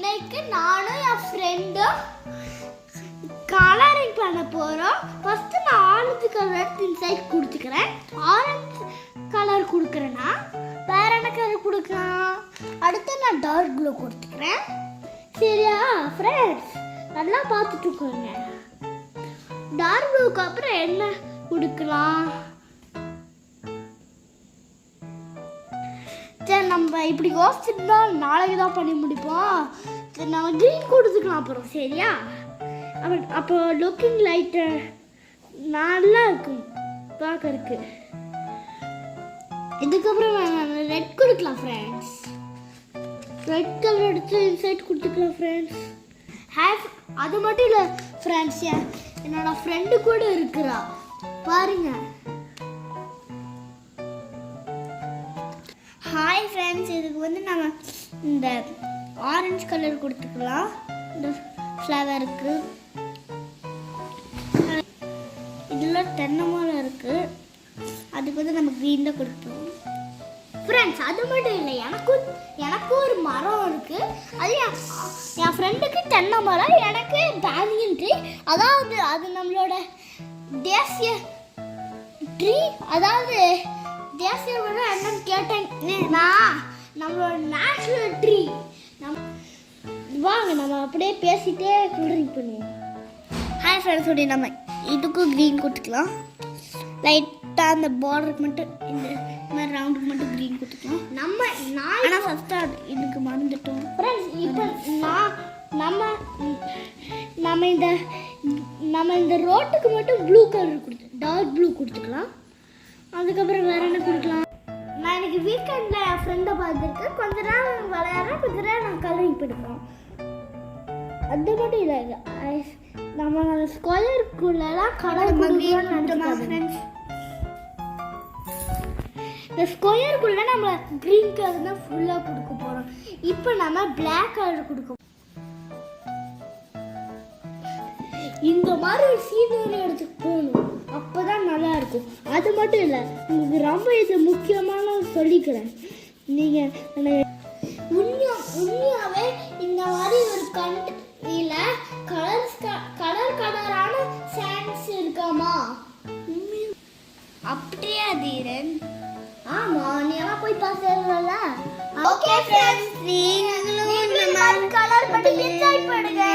இன்னைக்கு நானும் என் ஃப்ரெண்டும் கலரிங் பண்ண போறோம். ஃபர்ஸ்ட் நான் ஆரஞ்சு கலர் எடுத்து இன்சைட் கொடுத்துக்கிறேன். ஆரஞ்சு கலர் கொடுக்குறேன்னா வேற என்ன கலர் கொடுக்கலாம்? அடுத்து நான் டார்க் ப்ளூ கொடுத்துக்கிறேன். சரியா ஃப்ரெண்ட்ஸ், நல்லா பார்த்துட்டுக்கோங்க. டார்க் ப்ளூக்கு அப்புறம் என்ன கொடுக்கலாம்? சரி, நம்ம இப்படி யோசிச்சுட்டு நாளைக்கு தான் பண்ணி முடிப்போம். சரி, நம்ம க்ரீன் கொடுத்துக்கலாம் அப்புறம். சரியா? அப்போ லுக்கிங் லைட்டு நல்லா இருக்கும் பார்க்கறதுக்கு. இதுக்கப்புறம் ரெட் கொடுக்கலாம் ஃப்ரெண்ட்ஸ். ரெட் கலர் எடுத்து இன்சைட் கொடுத்துக்கலாம் ஃப்ரெண்ட்ஸ். அது மட்டும் இல்லை ஃப்ரெண்ட்ஸ், என்னோட ஃப்ரெண்டு கூட இருக்கிறா பாருங்க. ஹாய் ஃப்ரெண்ட்ஸ், இதுக்கு நம்ம இந்த ஆரஞ்சு கலர் கொடுத்துக்கலாம். இந்த ஃப்ளவருக்கு இதில் தென்னை மரம் இருக்குது, அதுக்கு நம்ம க்ரீன் தான் கொடுப்போம் ஃப்ரெண்ட்ஸ். அது மட்டும் இல்லை, எனக்கும் ஒரு மரம் இருக்குது. அது என் ஃப்ரெண்டுக்கு தென்னை மரம், எனக்கு பேனியன் ட்ரீ. அதாவது அது நம்மளோட தேசிய ட்ரீ. அதாவது தேசிய மரம் என்னன்னு கேட்டேன்னா நம்மளோட நேச்சுரல் ட்ரீ. வாங்க நம்ம அப்படியே பேசிட்டே கூல்ட்ரிங்க் பண்ணுவோம். ஹாய் ஃப்ரெண்ட்ஸ், நம்ம இதுக்கும் க்ரீன் கொடுத்துக்கலாம். லைட்டாக அந்த பார்டருக்கு மட்டும் இந்த மாதிரி ரவுண்டுக்கு மட்டும் க்ரீன் கொடுத்துக்கலாம். ஆனால் ஃபஸ்ட்டாக இதுக்கு மறந்துட்டோம் ஃப்ரெண்ட்ஸ். இப்போ நம்ம இந்த ரோட்டுக்கு மட்டும் ப்ளூ கலர் டார்க் ப்ளூ கொடுத்துக்கலாம். அதுக்கப்புறம் வேற என்ன கொடுக்கலாம்? நான் எனக்கு வீக்கெண்டில் என் ஃப்ரெண்டை பார்த்துருக்கேன். கொஞ்ச நேரம் விளையாடுறேன், கொஞ்ச நேரம் நான் கலரிங் பண்ணிப்போம். அது மட்டும் இல்லை, நம்ம ஸ்கொயருக்குள்ளலாம் கலர் கொடுக்கலாம்னு ஃப்ரெண்ட்ஸ். இந்த ஸ்கொயருக்குள்ள நம்ம க்ரீன் கலர் தான் ஃபுல்லாக கொடுக்க போகிறோம். இப்போ நம்ம பிளாக் கலர் கொடுக்க. இந்த மாதிரி ஒரு சீனரி எடுத்துட்டு போகணும், அப்போ தான் நல்லா இருக்கும். அது மட்டும் இல்லை, உங்களுக்கு ரொம்ப இது முக்கியமான சொல்லிக்கிறேன். நீங்கள் உண்மையாகவே இந்த மாதிரி ஒரு கண்ட்ரியில் கலரான சாண்ட்ஸ் இருக்காமா? அப்படியே தீரன். ஆமா, நீ எல்லாம் போய் பார்த்தல. ஓகே ஃப்ரெண்ட்ஸ், நீங்களும் இந்த மாதிரி கலர் பண்ணி என்ஜாய் பண்ணுங்க.